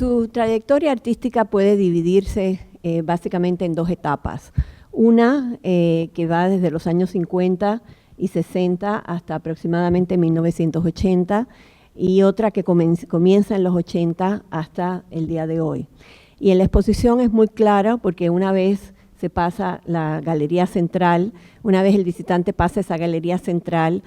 Su trayectoria artística puede dividirse básicamente en dos etapas. Una que va desde los años 50 y 60 hasta aproximadamente 1980, y otra que comienza en los 80 hasta el día de hoy. Y en la exposición es muy clara porque una vez se pasa la galería central, una vez el visitante pasa esa galería central,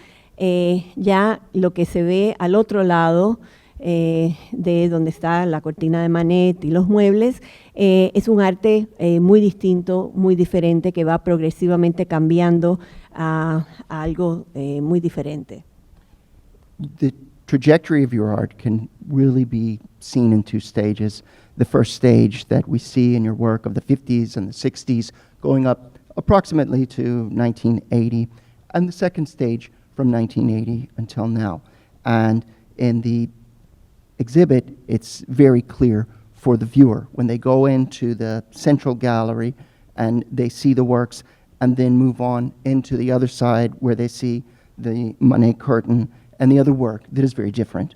ya lo que se ve al otro lado de donde está la cortina de Manet y los muebles, es un arte muy distinto, muy diferente, que va progresivamente cambiando a algo muy diferente. The trajectory of your art can really be seen in two stages. The first stage that we see in your work of the 50s and the 60s going up approximately to 1980, and the second stage from 1980 until now. And in the exhibit, it's very clear for the viewer when they go into the central gallery and they see the works and then move on into the other side where they see the Manet curtain and the other work that is very different.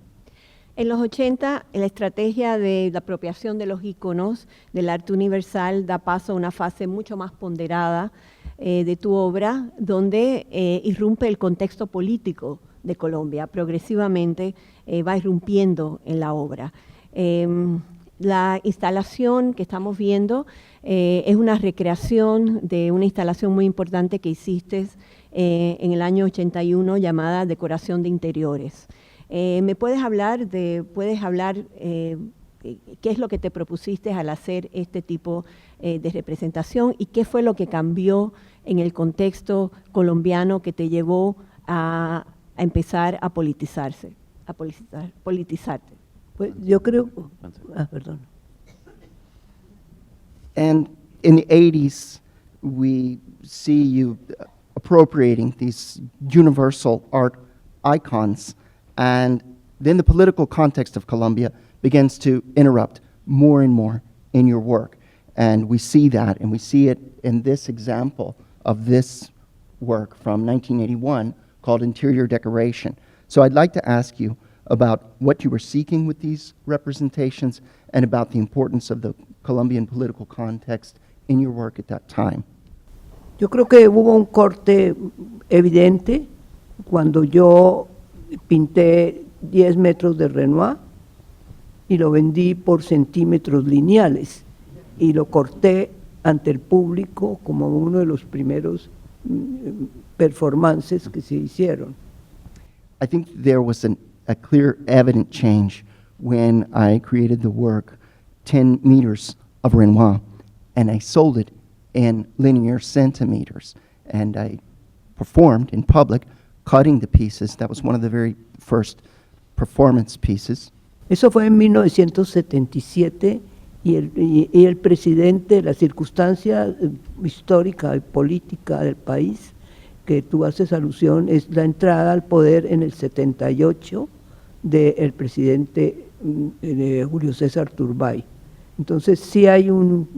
En los 80, la estrategia de la apropiación de los íconos del arte universal da paso a una fase mucho más ponderada de tu obra, donde irrumpe el contexto político de Colombia. Progresivamente va irrumpiendo en la obra. La instalación que estamos viendo es una recreación de una instalación muy importante que hiciste en el año 81 llamada Decoración de Interiores. ¿Me puedes hablar qué es lo que te propusiste al hacer este tipo de representación y qué fue lo que cambió en el contexto colombiano que te llevó a empezar a politizarte? Pues yo creo... perdón. And in the 80s, we see you appropriating these universal art icons, and then the political context of Colombia begins to interrupt more and more in your work. And we see that, and we see it in this example of this work from 1981 called Interior Decoration. So I'd like to ask you about what you were seeking with these representations and about the importance of the Colombian political context in your work at that time. Yo creo que hubo un corte evidente cuando yo pinté 10 metros de Renoir y lo vendí por centímetros lineales y lo corté ante el público como uno de los primeros performances que se hicieron. I think there was a clear, evident change when I created the work 10 meters of Renoir, and I sold it in linear centimeters. And I performed in public, cutting the pieces. That was one of the very first performance pieces. Eso fue en 1977 y el presidente, la circunstancia histórica y política del país que tú haces alusión es la entrada al poder en el 78 del presidente Julio César Turbay. Entonces sí hay un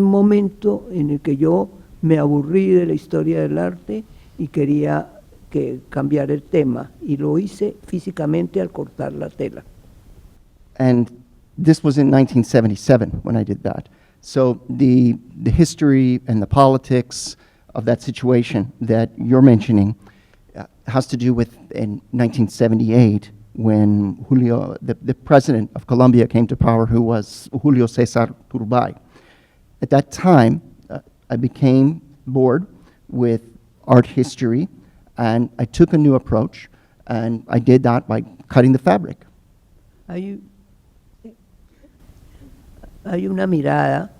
momento en el que yo me aburrí de la historia del arte y quería cambiar el tema, y lo hice físicamente al cortar la tela. And this was in 1977 when I did that. So the history and the politics of that situation that you're mentioning has to do with in 1978 when the president of Colombia came to power, who was Julio César Turbay. At that time, I became bored with art history, and I took a new approach, and I did that by cutting the fabric. Hay una mirada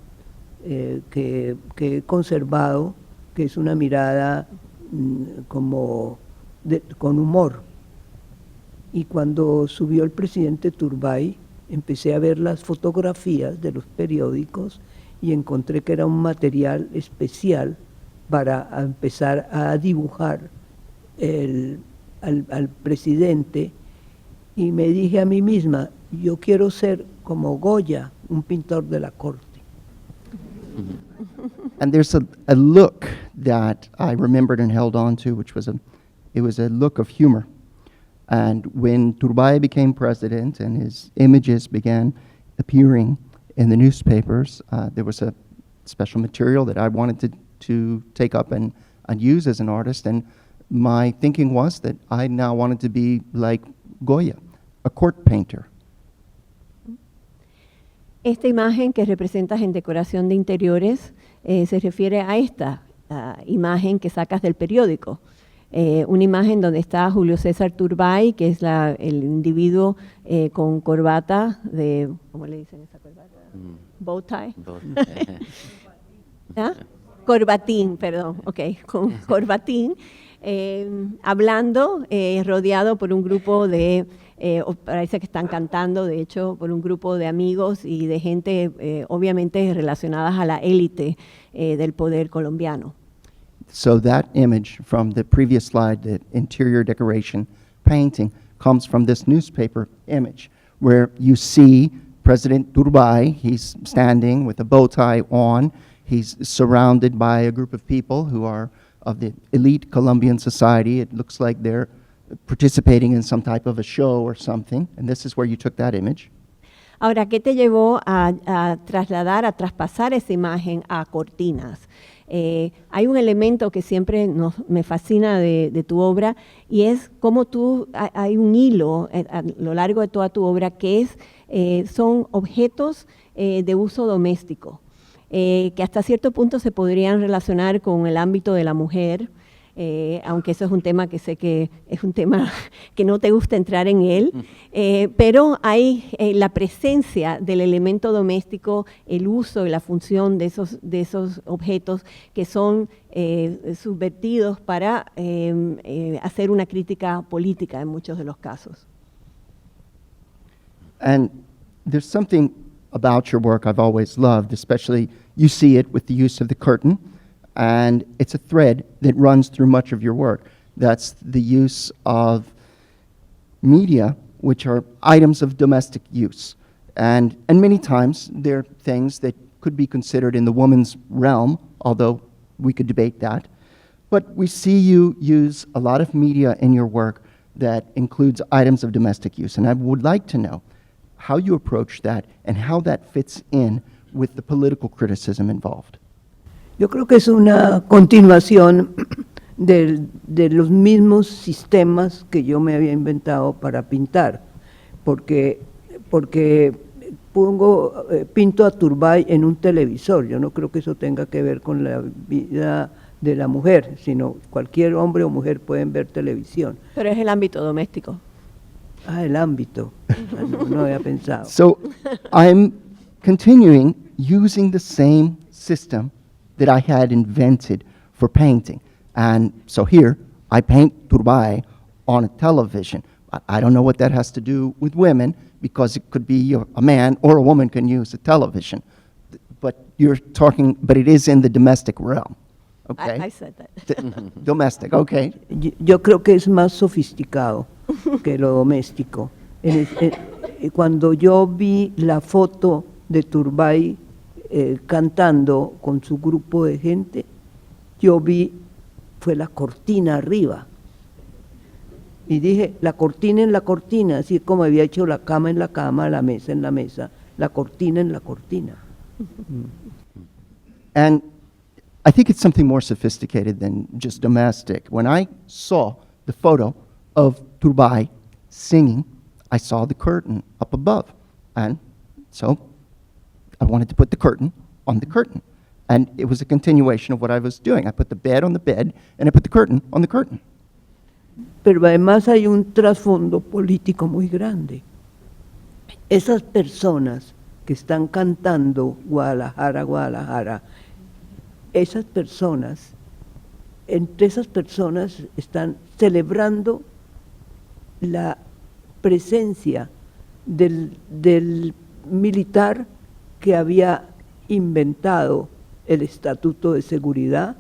que he conservado, que es una mirada con humor. Y cuando subió el presidente Turbay, empecé a ver las fotografías de los periódicos y encontré que era un material especial para empezar a dibujar al presidente, y me dije a mí misma, yo quiero ser como Goya, un pintor de la corte. And there's a look that I remembered and held on to, which was it was a look of humor And when Turbay became president and his images began appearing in the newspapers, there was a special material that I wanted to take up and use as an artist. And my thinking was that I now wanted to be like Goya, a court painter. Esta imagen que representas en decoración de interiores se refiere a esta imagen que sacas del periódico. Una imagen donde está Julio César Turbay, que es el individuo con corbata de, ¿cómo le dicen esa corbata? Bow tie. ¿Ah? Corbatín, perdón, ok, con corbatín, hablando, rodeado por un grupo de, parece que están cantando, de hecho, por un grupo de amigos y de gente, obviamente, relacionadas a la élite del poder colombiano. So that image from the previous slide, the interior decoration painting, comes from this newspaper image, where you see President Turbay. He's standing with a bow tie on. He's surrounded by a group of people who are of the elite Colombian society. It looks like they're participating in some type of a show or something, and this is where you took that image. Ahora, ¿qué te llevó a trasladar, a traspasar esa imagen a cortinas? Hay un elemento que siempre me fascina de tu obra, y es cómo hay un hilo a lo largo de toda tu obra que son objetos de uso doméstico, que hasta cierto punto se podrían relacionar con el ámbito de la mujer, aunque eso es un tema que sé que es un tema que no te gusta entrar en él, pero hay la presencia del elemento doméstico, el uso y la función de esos objetos que son subvertidos para hacer una crítica política en muchos de los casos. And there's something about your work I've always loved, especially you see it with the use of the curtain. And it's a thread that runs through much of your work. That's the use of media, which are items of domestic use. And many times they're things that could be considered in the woman's realm, although we could debate that. But we see you use a lot of media in your work that includes items of domestic use. And I would like to know how you approach that and how that fits in with the political criticism involved. Yo creo que es una continuación de los mismos sistemas que yo me había inventado para pintar, porque pinto a Turbay en un televisor. Yo no creo que eso tenga que ver con la vida de la mujer, sino cualquier hombre o mujer pueden ver televisión. Pero es el ámbito doméstico. El ámbito. No había pensado. So I'm continuing using the same system that I had invented for painting. And so here, I paint Turbay on a television. I don't know what that has to do with women, because it could be a man or a woman can use a television. But it is in the domestic realm. Okay? I said that. Domestic, okay. Yo creo que es más sofisticado que lo doméstico. Cuando yo vi la foto de Turbay cantando con su grupo de gente, yo vi, fue la cortina arriba. Y dije, la cortina en la cortina, así como había hecho la cama en la cama, la mesa en la mesa, la cortina en la cortina. And I think it's something more sophisticated than just domestic. When I saw the photo of Turbay singing, I saw the curtain up above. And so I wanted to put the curtain on the curtain. And it was a continuation of what I was doing. I put the bed on the bed, and I put the curtain on the curtain. Pero además hay un trasfondo político muy grande. Esas personas que están cantando Guadalajara, Guadalajara, entre esas personas están celebrando la presencia del militar que había inventado el Estatuto de Seguridad,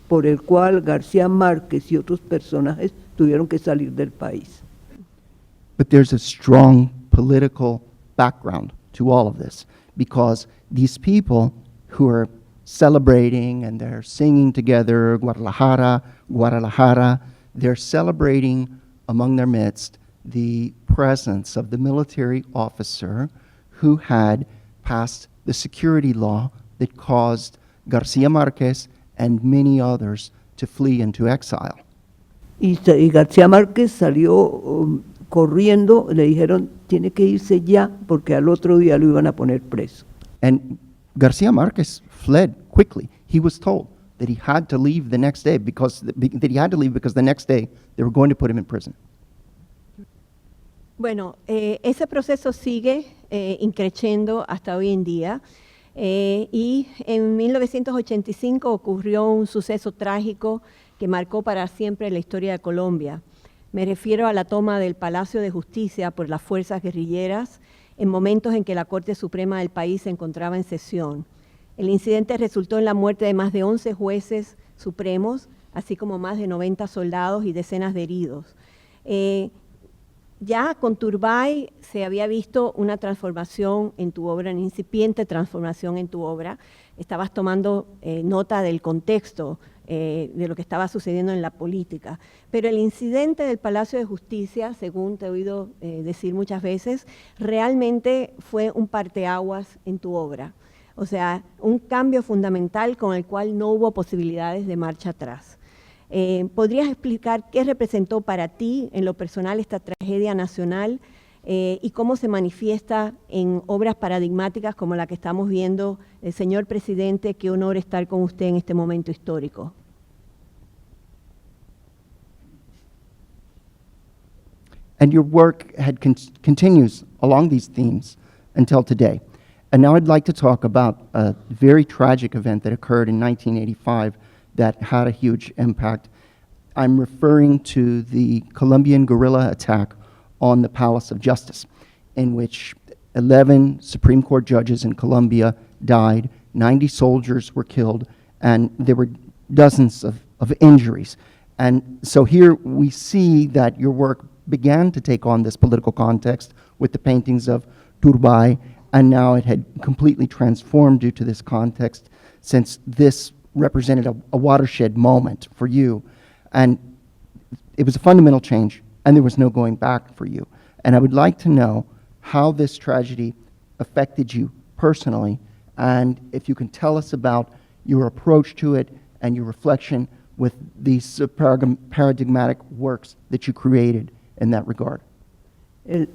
por el cual García Márquez y otros personajes tuvieron que salir del país. But there's a strong political background to all of this, because these people who are celebrating and they're singing together, Guadalajara, Guadalajara, they're celebrating among their midst the presence of the military officer who had passed the security law that caused García Márquez and many others to flee into exile. Y García Márquez salió corriendo, le dijeron, tiene que irse ya porque al otro día lo iban a poner preso. And García Márquez fled quickly. He was told that he had to leave the next day because the next day they were going to put him in prison. Bueno, ese proceso sigue increciendo hasta hoy en día y en 1985 ocurrió un suceso trágico que marcó para siempre la historia de Colombia. Me refiero a la toma del Palacio de Justicia por las fuerzas guerrilleras en momentos en que la Corte Suprema del país se encontraba en sesión. El incidente resultó en la muerte de más de 11 jueces supremos, así como más de 90 soldados y decenas de heridos. Ya con Turbay se había visto una transformación en tu obra, una incipiente transformación en tu obra. Estabas tomando nota del contexto de lo que estaba sucediendo en la política. Pero el incidente del Palacio de Justicia, según te he oído decir muchas veces, realmente fue un parteaguas en tu obra. O sea, un cambio fundamental con el cual no hubo posibilidades de marcha atrás. ¿Podrías explicar qué representó para ti en lo personal esta tragedia nacional y cómo se manifiesta en obras paradigmáticas como la que estamos viendo? Señor Presidente, qué honor estar con usted en este momento histórico. And your work continues along these themes until today. And now I'd like to talk about a very tragic event that occurred in 1985 that had a huge impact. I'm referring to the Colombian guerrilla attack on the Palace of Justice, in which 11 Supreme Court judges in Colombia died, 90 soldiers were killed, and there were dozens of injuries. And so here we see that your work began to take on this political context with the paintings of Turbay, and now it had completely transformed due to this context, since this represented a watershed moment for you. And it was a fundamental change, and there was no going back for you. And I would like to know how this tragedy affected you personally, and if you can tell us about your approach to it and your reflection with these paradigmatic works that you created in that regard. El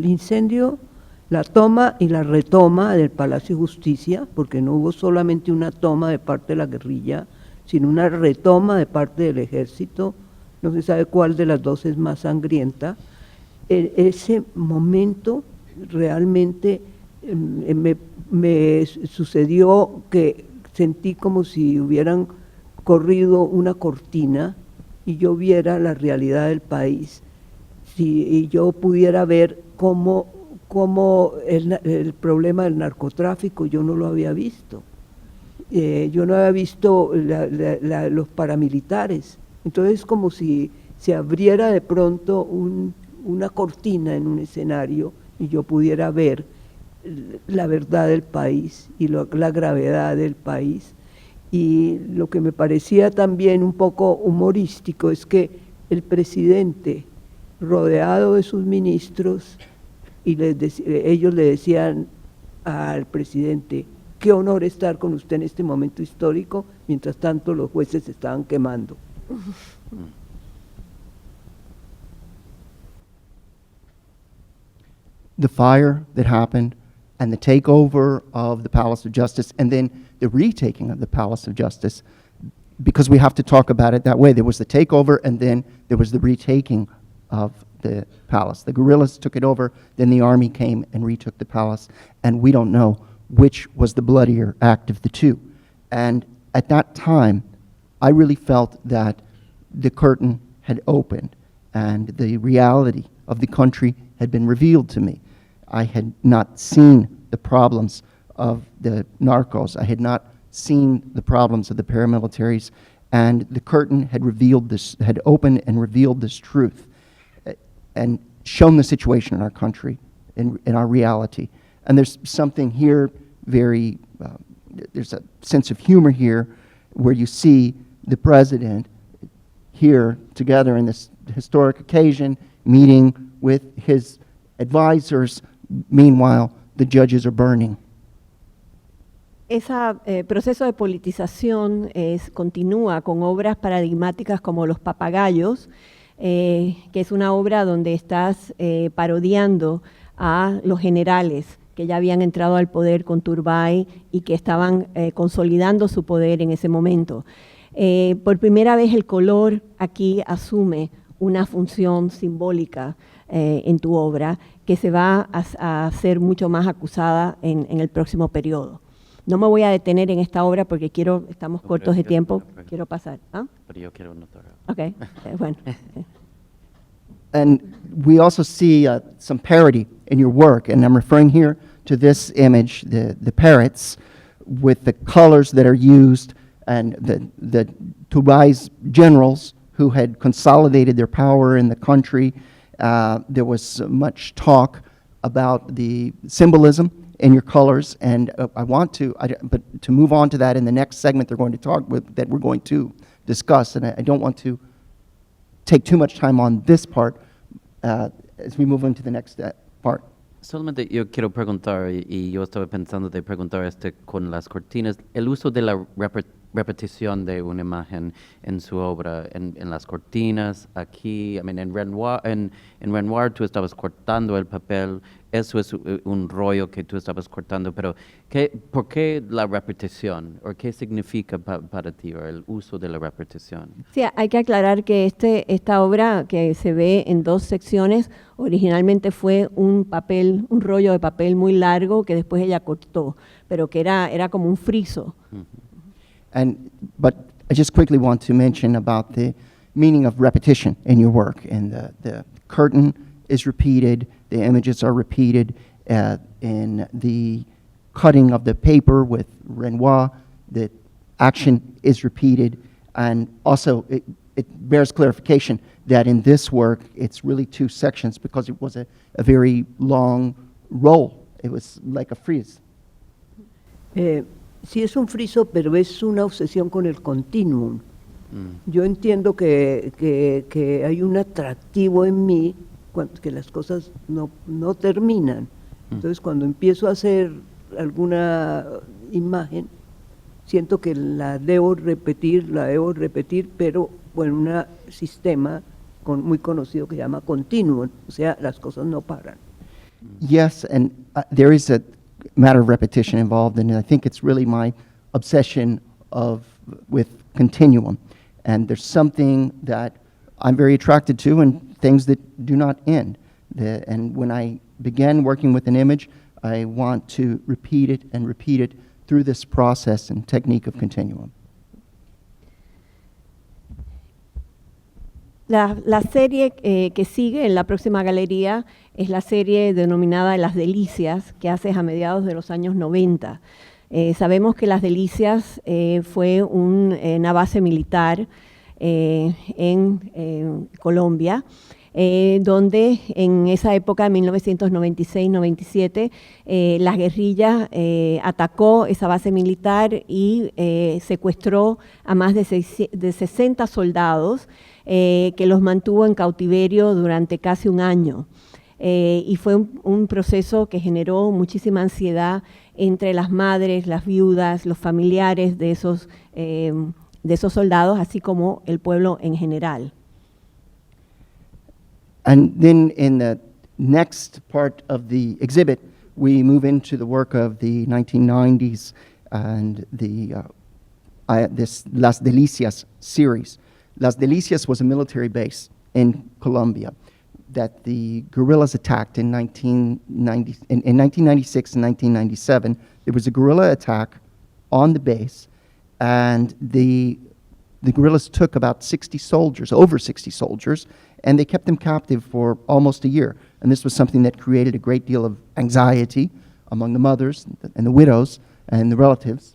incendio, la toma y la retoma del Palacio de Justicia, porque no hubo solamente una toma de parte de la guerrilla, sino una retoma de parte del ejército, no se sabe cuál de las dos es más sangrienta. Ese momento realmente me sucedió que sentí como si hubieran corrido una cortina y yo viera la realidad del país, y yo pudiera ver cómo el problema del narcotráfico yo no lo había visto. Yo no había visto los paramilitares. Entonces como si se abriera de pronto una cortina en un escenario y yo pudiera ver la verdad del país y la gravedad del país. Y lo que me parecía también un poco humorístico es que el presidente, rodeado de sus ministros, y ellos le decían al presidente, qué honor estar con usted en este momento histórico, mientras tanto los jueces se estaban quemando. The fire that happened and the takeover of the Palace of Justice and then the retaking of the Palace of Justice, because we have to talk about it that way. There was the takeover and then there was the retaking of the palace. The guerrillas took it over, then the army came and retook the palace, and we don't know which was the bloodier act of the two. And at that time, I really felt that the curtain had opened and the reality of the country had been revealed to me. I had not seen the problems of the narcos. I had not seen the problems of the paramilitaries, and the curtain had opened and revealed this truth and shown the situation in our country, in our reality. And there's something here there's a sense of humor here where you see the president here together in this historic occasion, meeting with his advisors. Meanwhile, the judges are burning. Ese proceso de politización continúa con obras paradigmáticas como Los Papagayos, que es una obra donde estás parodiando a los generales que ya habían entrado al poder con Turbay y que estaban consolidando su poder en ese momento. Por primera vez el color aquí asume una función simbólica en tu obra que se va a ser mucho más acusada en el próximo periodo. No me voy a detener en esta obra porque estamos cortos de tiempo, quiero pasar. ¿Ah? Pero yo quiero notar. Ok, bueno. And we also see some parody in your work, and I'm referring here to this image, the parrots, with the colors that are used, and the Tubai's generals who had consolidated their power in the country. There was much talk about the symbolism in your colors, and but to move on to that in the next segment they're going to talk with, that we're going to discuss, and I don't want to take too much time on this part as we move into the next part. Solamente yo quiero preguntar, y yo estaba pensando de preguntar con las cortinas, el uso de la repetición de una imagen en su obra, en las cortinas, aquí, en Renoir tú estabas cortando el papel, eso es un rollo que tú estabas cortando, pero ¿por qué la repetición? ¿O qué significa para ti el uso de la repetición? Sí, hay que aclarar que esta obra que se ve en dos secciones, originalmente fue un rollo de papel muy largo que después ella cortó, pero que era como un friso. But I just quickly want to mention about the meaning of repetition in your work. And the curtain is repeated, the images are repeated in the cutting of the paper with Renoir, the action is repeated, and also it bears clarification that in this work it's really two sections because it was a very long roll. It was like a frieze. Sí es un friso, pero es una obsesión con el continuum. Yo entiendo que hay un atractivo en mí que las cosas no terminan. Entonces, cuando empiezo a hacer alguna imagen, siento que la debo repetir, pero en un sistema muy conocido que se llama continuum, o sea, las cosas no paran. Yes, and there is a matter of repetition involved, and I think it's really my obsession with continuum. And there's something that I'm very attracted to, and things that do not end. And when I begin working with an image, I want to repeat it through this process and technique of continuum. La serie que sigue en la próxima galería es la serie denominada Las Delicias, que haces a mediados de los años 90. Sabemos que Las Delicias fue una base militar en Colombia, donde en esa época, en 1996-97, las guerrillas atacó esa base militar y secuestró a más de 60 soldados, que los mantuvo en cautiverio durante casi un año. Y fue un proceso que generó muchísima ansiedad entre las madres, las viudas, los familiares de esos soldados, así como el pueblo en general. And then in the next part of the exhibit, we move into the work of the 1990s and this Las Delicias series. Las Delicias was a military base in Colombia that the guerrillas attacked in 1996 and 1997. There was a guerrilla attack on the base, and the guerrillas took about 60 soldiers, over 60 soldiers, and they kept them captive for almost a year. And this was something that created a great deal of anxiety among the mothers and the widows and the relatives.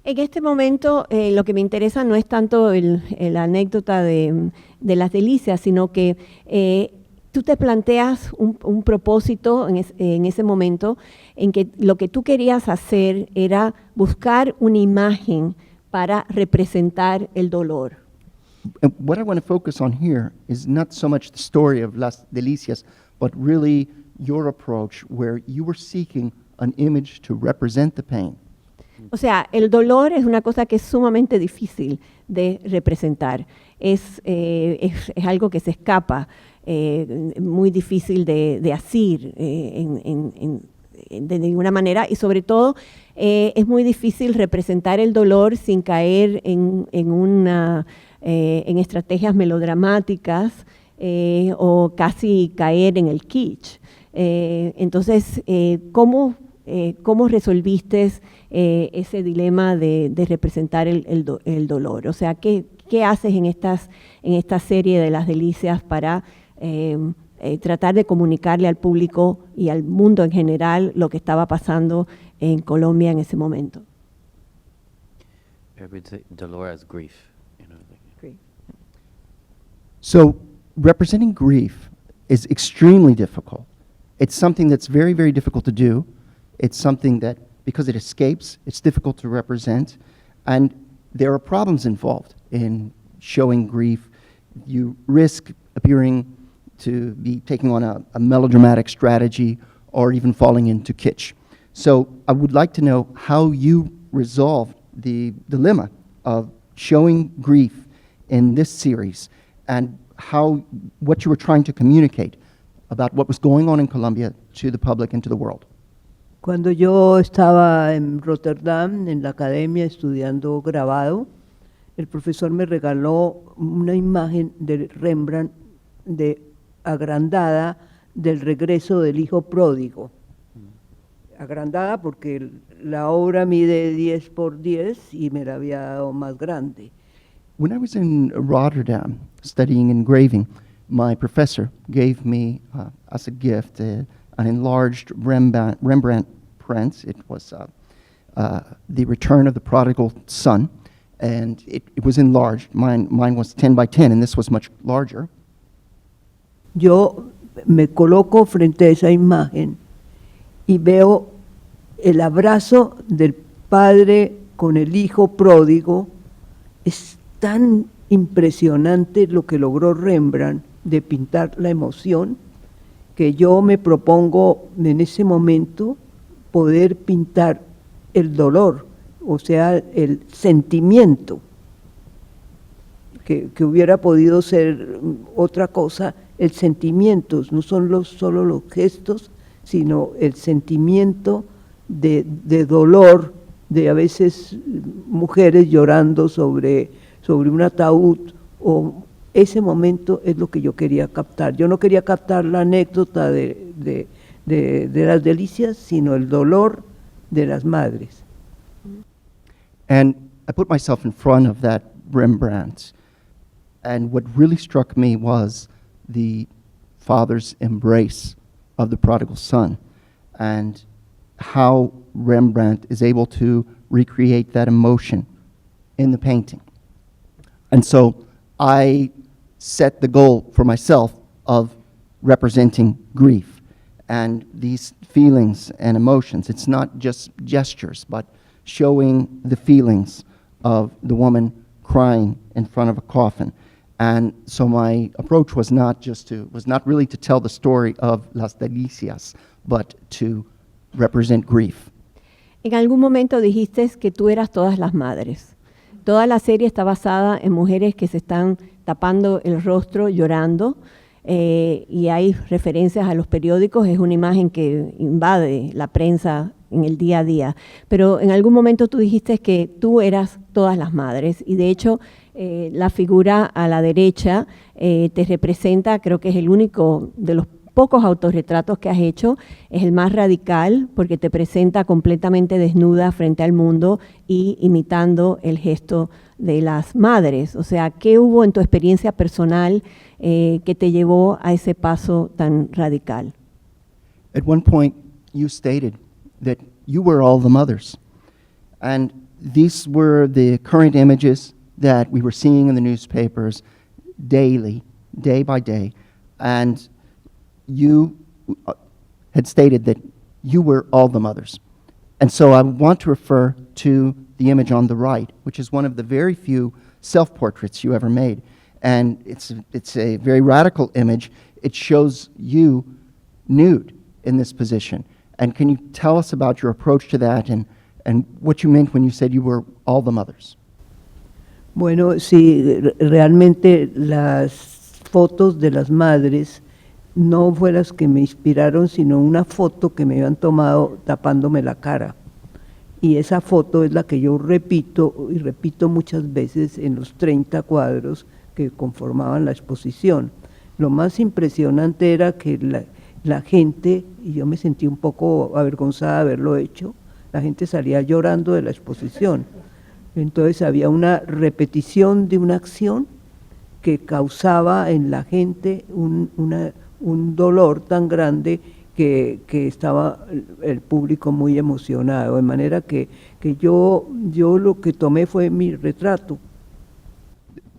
En este momento lo que me interesa no es tanto la anécdota de Las Delicias, sino que tú te planteas un propósito en ese momento en que lo que tú querías hacer era buscar una imagen para representar el dolor. And what I want to focus on here is not so much the story of Las Delicias, but really your approach where you were seeking an image to represent the pain. O sea, el dolor es una cosa que es sumamente difícil de representar. Es algo que se escapa, muy difícil de asir de ninguna manera, y sobre todo es muy difícil representar el dolor sin caer en estrategias melodramáticas o casi caer en el kitsch. Entonces, ¿cómo resolviste ese dilema de representar el dolor? O sea, ¿qué haces en esta serie de Las Delicias para tratar de comunicarle al público y al mundo en general lo que estaba pasando en Colombia en ese momento? Dolor as grief. So representing grief is extremely difficult. It's something that's very, very difficult to do. It's something that, because it escapes, it's difficult to represent. And there are problems involved in showing grief. You risk appearing to be taking on a melodramatic strategy or even falling into kitsch. So I would like to know how you resolved the dilemma of showing grief in this series and what you were trying to communicate about what was going on in Colombia to the public and to the world. Cuando yo estaba en Rotterdam, en la academia, estudiando grabado, el profesor me regaló una imagen de Rembrandt agrandada del regreso del hijo pródigo. Agrandada porque la obra mide 10 por 10 y me la había dado más grande. When I was in Rotterdam studying engraving, my professor gave me as a gift an enlarged Rembrandt print. It was The Return of the Prodigal Son, and it was enlarged. Mine was 10 by 10, and this was much larger. Yo me coloco frente a esa imagen y veo el abrazo del padre con el hijo pródigo. Es tan impresionante lo que logró Rembrandt de pintar la emoción, que yo me propongo en ese momento poder pintar el dolor, o sea, el sentimiento, que hubiera podido ser otra cosa. El sentimiento no son solo los gestos, sino el sentimiento de dolor, de a veces mujeres llorando sobre un ataúd, o ese momento es lo que yo quería captar. Yo no quería captar la anécdota de Las Delicias, sino el dolor de las madres. And I put myself in front of that Rembrandt, and what really struck me was the father's embrace of the prodigal son, and how Rembrandt is able to recreate that emotion in the painting. And so I set the goal for myself of representing grief and these feelings and emotions. It's not just gestures, but showing the feelings of the woman crying in front of a coffin. And so my approach was not really to tell the story of Las Delicias, but to represent grief. En algún momento dijiste que tú eras todas las madres. Toda la serie está basada en mujeres que se están tapando el rostro llorando, y hay referencias a los periódicos. Es una imagen que invade la prensa en el día a día. Pero en algún momento tú dijiste que tú eras todas las madres, y de hecho la figura a la derecha te representa, creo que es el único de los pocos autorretratos que has hecho, es el más radical porque te presenta completamente desnuda frente al mundo y imitando el gesto de las madres. O sea, ¿qué hubo en tu experiencia personal que te llevó a ese paso tan radical? At one point, you stated that you were all the mothers. And these were the current images that we were seeing in the newspapers daily, day by day. And you had stated that you were all the mothers. And so I want to refer to the image on the right, which is one of the very few self-portraits you ever made. and it's a very radical image. It shows you nude in this position. And can you tell us about your approach to that and what you meant when you said you were all the mothers? Bueno, sí, realmente las fotos de las madres no fue las que me inspiraron, sino una foto que me habían tomado tapándome la cara. Y esa foto es la que yo repito y repito muchas veces en los 30 cuadros que conformaban la exposición. Lo más impresionante era que la gente, y yo me sentí un poco avergonzada de haberlo hecho, la gente salía llorando de la exposición. Entonces había una repetición de una acción que causaba en la gente un dolor tan grande que estaba el público muy emocionado, de manera que yo lo que tomé fue mi retrato.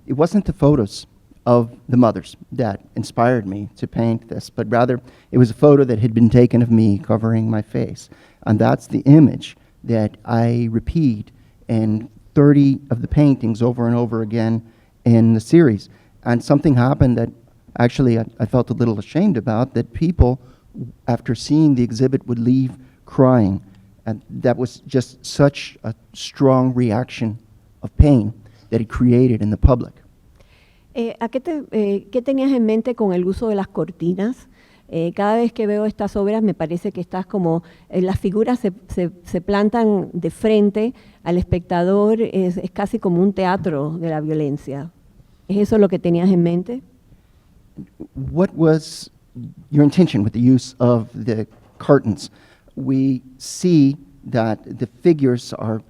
It wasn't the photos of the mothers that inspired me to paint this, but rather it was a photo that had been taken of me covering my face. And that's the image that I repeat in 30 of the paintings over and over again in the series. And something happened that actually I felt a little ashamed about, that people, after seeing the exhibit, would leave crying. And that was just such a strong reaction of pain that it created in the public. ¿Qué tenías en mente con el uso de las cortinas? Cada vez que veo estas obras me parece que estás como, las figuras se plantan de frente al espectador, es casi como un teatro de la violencia. ¿Es eso lo que tenías en mente? What was your intention with the use of the curtains? We see that the figures are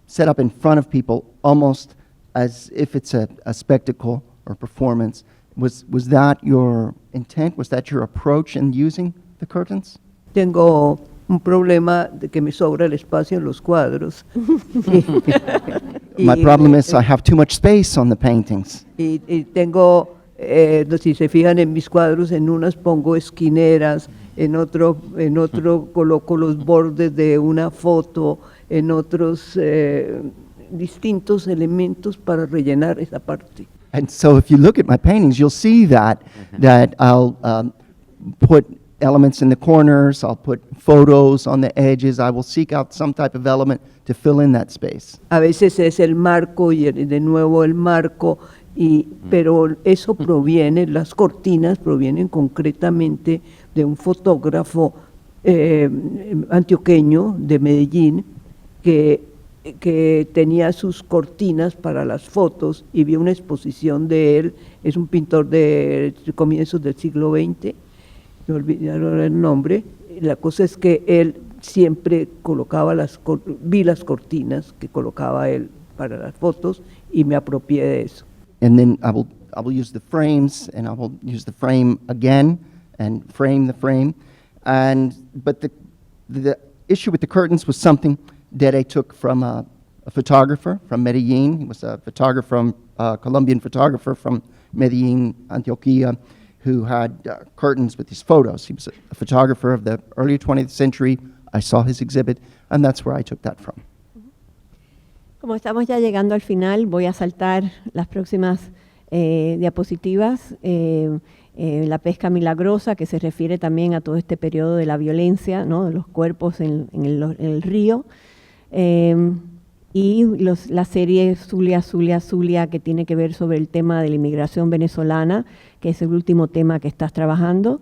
set up in front of people almost as if it's a spectacle or performance. Was that your intent? Was that your approach in using the curtains? Tengo un problema de que me sobra el espacio en los cuadros. My problem is I have too much space on the paintings. Y tengo, si se fijan en mis cuadros, en unas pongo esquineras, en otro coloco los bordes de una foto, en otros distintos elementos para rellenar esa parte. And so if you look at my paintings, you'll see that I'll put elements in the corners, I'll put photos on the edges, I will seek out some type of element to fill in that space. A veces es el marco y de nuevo el marco, pero eso proviene, las cortinas provienen concretamente de un fotógrafo antioqueño de Medellín que tenía sus cortinas para las fotos y vi una exposición de él. Es un pintor de comienzos del siglo XX, me olvidaron el nombre. La cosa es que él siempre colocaba vi las cortinas que colocaba él para las fotos y me apropié de eso. And then I will use the frames, and I will use the frame again and frame the frame. But the issue with the curtains was something that I took from a photographer from Medellin. He was a photographer, Colombian photographer from Medellin, Antioquia, who had curtains with his photos. He was a photographer of the early 20th century. I saw his exhibit, and that's where I took that from. Como estamos ya llegando al final, voy a saltar las próximas diapositivas. La pesca milagrosa, que se refiere también a todo este periodo de la violencia, ¿no?, de los cuerpos en el río. Y la serie Zulia, Zulia, Zulia, que tiene que ver sobre el tema de la inmigración venezolana, que es el último tema que estás trabajando.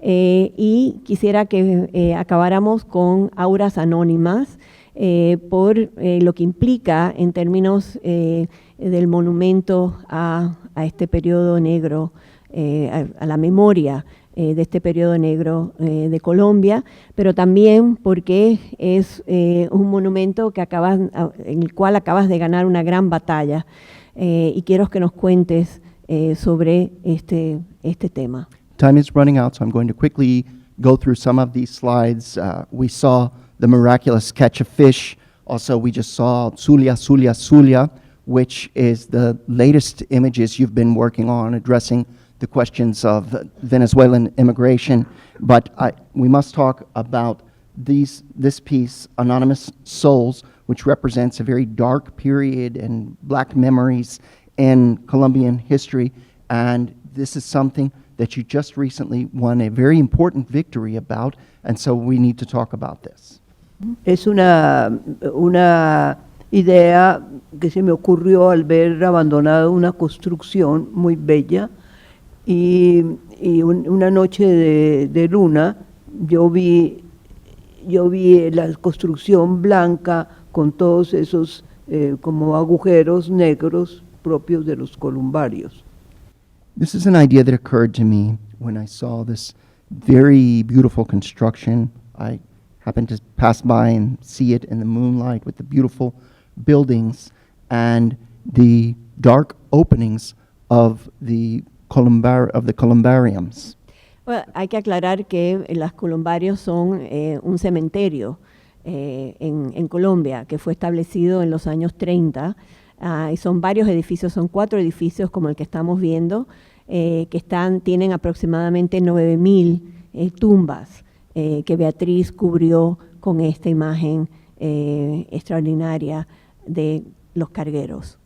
Y quisiera que acabáramos con Auras Anónimas, por lo que implica en términos del monumento a este periodo negro, a la memoria de este periodo negro de Colombia, pero también porque es un monumento en el cual acabas de ganar una gran batalla, y quiero que nos cuentes sobre este tema. Time is running out, so I'm going to quickly go through some of these slides. We saw the miraculous catch of fish. Also, we just saw Zulia, Zulia, Zulia, which is the latest images you've been working on addressing the questions of Venezuelan immigration. But we must talk about this piece, Anonymous Souls, which represents a very dark period in black memories in Colombian history, and this is something that you just recently won a very important victory about, and so we need to talk about this. Es una idea que se me ocurrió al ver abandonado una construcción muy bella y una noche de luna yo vi la construcción blanca con todos esos como agujeros negros propios de los columbarios. This is an idea that occurred to me when I saw this very beautiful construction. I happened to pass by and see it in the moonlight with the beautiful buildings and the dark openings of the columbariums. Bueno, hay que aclarar que las columbarios son un cementerio en Colombia que fue establecido en los años 30 y son varios edificios, son 4 edificios como el que estamos viendo que tienen aproximadamente 9.000 tumbas que Beatriz cubrió con esta imagen extraordinaria de los cargueros.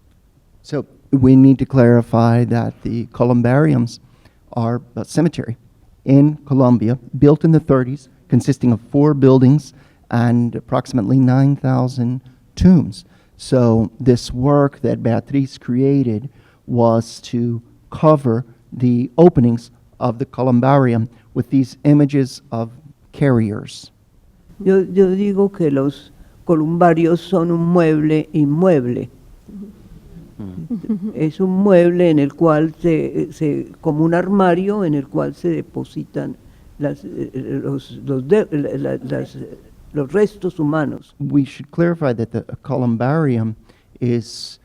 So we need to clarify that the columbariums are a cemetery in Colombia, built in the 30s, consisting of 4 buildings and approximately 9,000 tombs. So this work that Beatriz created was to cover the openings of the columbarium with these images of carriers. Yo digo que los columbarios son un mueble inmueble. Es un mueble en el cual como un armario en el cual se depositan los restos humanos. We should clarify that the columbarium is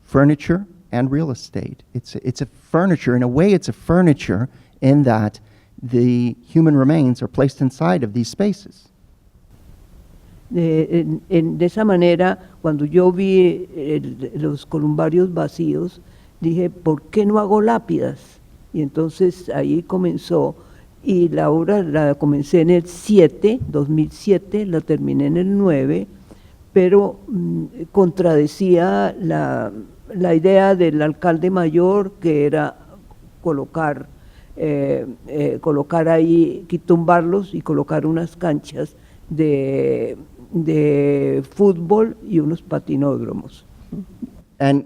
furniture and real estate. It's a furniture. In a way, it's a furniture in that the human remains are placed inside of these spaces. De esa manera, cuando yo vi los columbarios vacíos, dije, ¿por qué no hago lápidas? Y entonces ahí comenzó, y la obra la comencé en el 2007, la terminé en el 9, pero contradecía la idea del alcalde mayor, que era colocar ahí, tumbarlos y colocar unas canchas de fútbol y unos patinódromos. And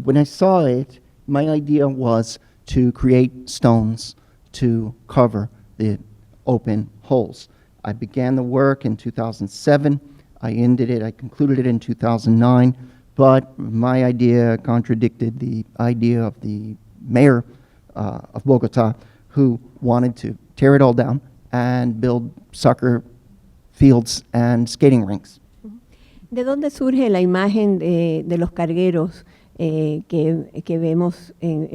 when I saw it, my idea was to create stones to cover the open holes. I began the work in 2007. I concluded it in 2009, but my idea contradicted the idea of the mayor of Bogota, who wanted to tear it all down and build soccer fields and skating rinks. ¿De dónde surge la imagen de los cargueros que vemos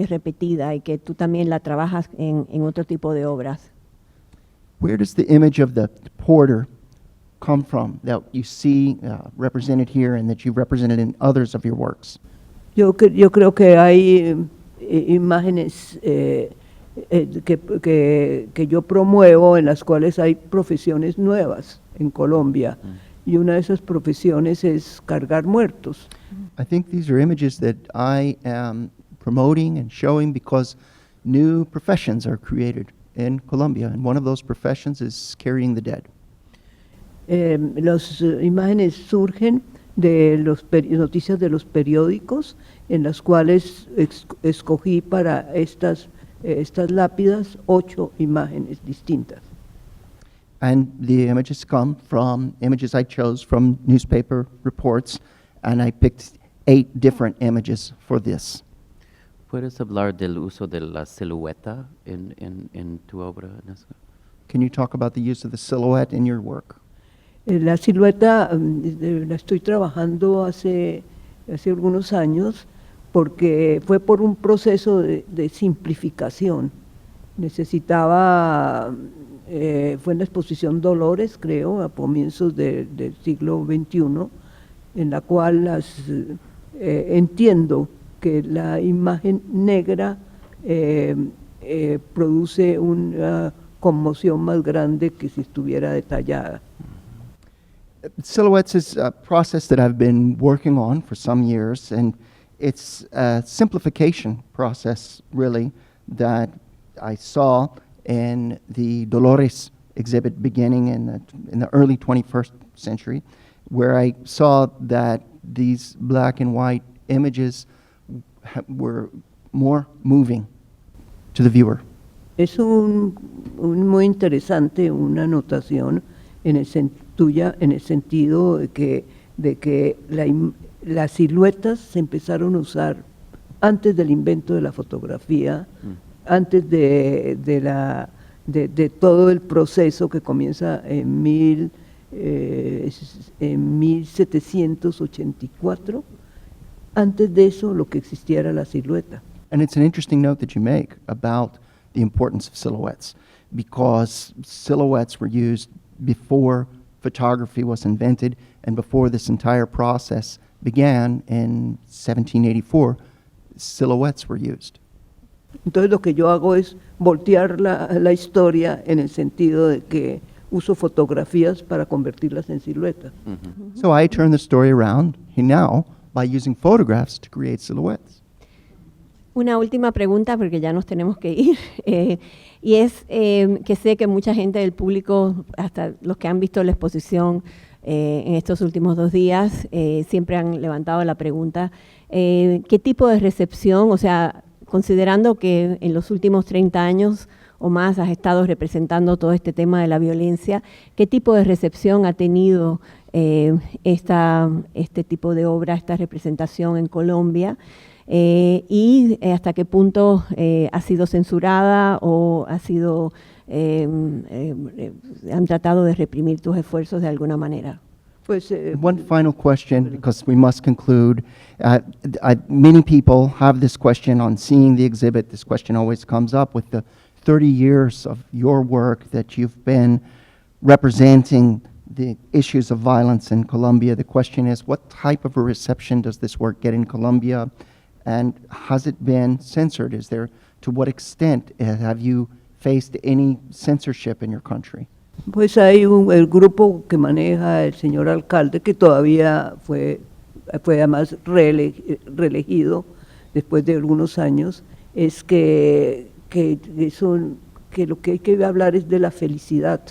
repetida y que tú también la trabajas en otro tipo de obras? Where does the image of the porter come from that you see represented here and that you've represented in others of your works? Yo creo que hay imágenes que yo promuevo en las cuales hay profesiones nuevas en Colombia, y una de esas profesiones es cargar muertos. I think these are images that I am promoting and showing because new professions are created in Colombia, and one of those professions is carrying the dead. Las imágenes surgen de noticias de los periódicos, en las cuales escogí para estas lápidas 8 imágenes distintas. And the images come from images I chose from newspaper reports, and I picked 8 different images for this. ¿Puedes hablar del uso de la silueta en tu obra, Nesca? Can you talk about the use of the silhouette in your work? La silueta la estoy trabajando hace algunos años porque fue por un proceso de simplificación. Necesitaba, fue en la exposición Dolores, creo, a comienzos del siglo XXI, en la cual entiendo que la imagen negra produce una conmoción más grande que si estuviera detallada. Silhouettes is a process that I've been working on for some years, and it's a simplification process, really, that I saw in the Dolores exhibit beginning in the early 21st century, where I saw that these black and white images were more moving to the viewer. Es muy interesante una anotación tuya en el sentido de que las siluetas se empezaron a usar antes del invento de la fotografía, antes de todo el proceso que comienza en 1784. Antes de eso, lo que existía era la silueta. And it's an interesting note that you make about the importance of silhouettes, because silhouettes were used before photography was invented and before this entire process began in 1784. Silhouettes were used. Entonces lo que yo hago es voltear la historia en el sentido de que uso fotografías para convertirlas en siluetas. So I turn the story around now by using photographs to create silhouettes. Una última pregunta, porque ya nos tenemos que ir, y es que sé que mucha gente del público, hasta los que han visto la exposición en estos últimos 2 días, siempre han levantado la pregunta, ¿qué tipo de recepción, o sea, considerando que en los últimos 30 años o más has estado representando todo este tema de la violencia, qué tipo de recepción ha tenido este tipo de obra, esta representación en Colombia? Y hasta qué punto ha sido censurada o ha sido, han tratado de reprimir tus esfuerzos de alguna manera. Pues, One final question, because we must conclude. Many people have this question on seeing the exhibit. This question always comes up with the 30 years of your work that you've been representing the issues of violence in Colombia. The question is, what type of a reception does this work get in Colombia? And has it been censored? To what extent have you faced any censorship in your country? Pues hay el grupo que maneja el señor alcalde, que todavía fue además reelegido después de algunos años, es que lo que hay que hablar es de la felicidad.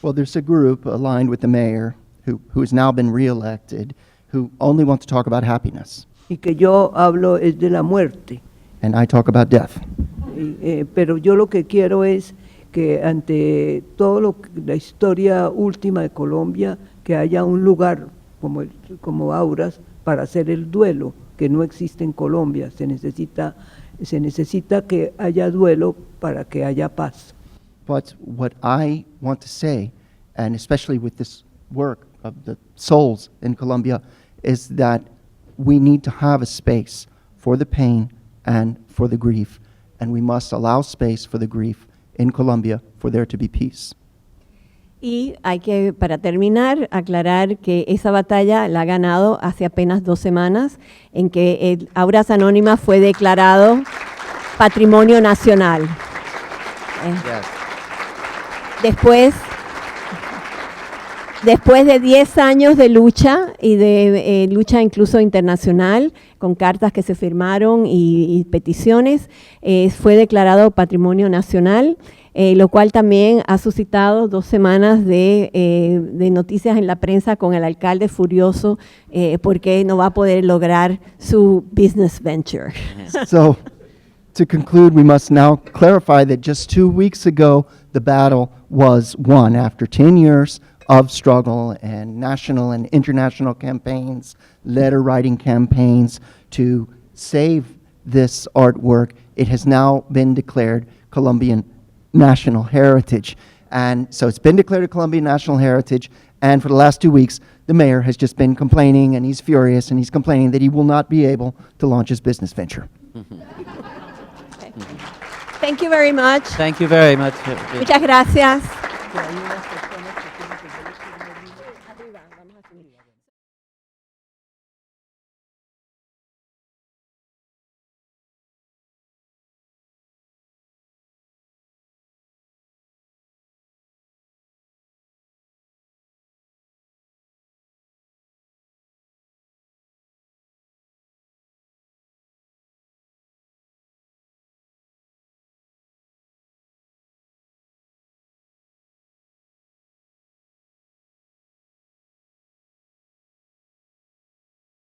Well, there's a group aligned with the mayor who has now been reelected who only want to talk about happiness. Y que yo hablo es de la muerte. And I talk about death. Pero yo lo que quiero es que ante todo la historia última de Colombia, que haya un lugar como Auras para hacer el duelo, que no existe en Colombia. Se necesita que haya duelo para que haya paz. But what I want to say, and especially with this work of the souls in Colombia, is that we need to have a space for the pain and for the grief, and we must allow space for the grief in Colombia for there to be peace. Y hay que, para terminar, aclarar que esa batalla la ha ganado hace apenas 2 semanas, en que el Auras Anónimas fue declarado Patrimonio Nacional. Después de 10 años de lucha y de lucha incluso internacional, con cartas que se firmaron y peticiones, fue declarado Patrimonio Nacional, lo cual también ha suscitado 2 semanas de noticias en la prensa con el alcalde furioso porque no va a poder lograr su business venture. So, to conclude, we must now clarify that just 2 weeks ago, the battle was won after 10 years of struggle and national and international campaigns, letter writing campaigns to save this artwork. It has now been declared Colombian national heritage. And so it's been declared a Colombian national heritage, and for the last 2 weeks, the mayor has just been complaining, and he's furious, and he's complaining that he will not be able to launch his business venture. Thank you very much. Thank you very much. Muchas gracias.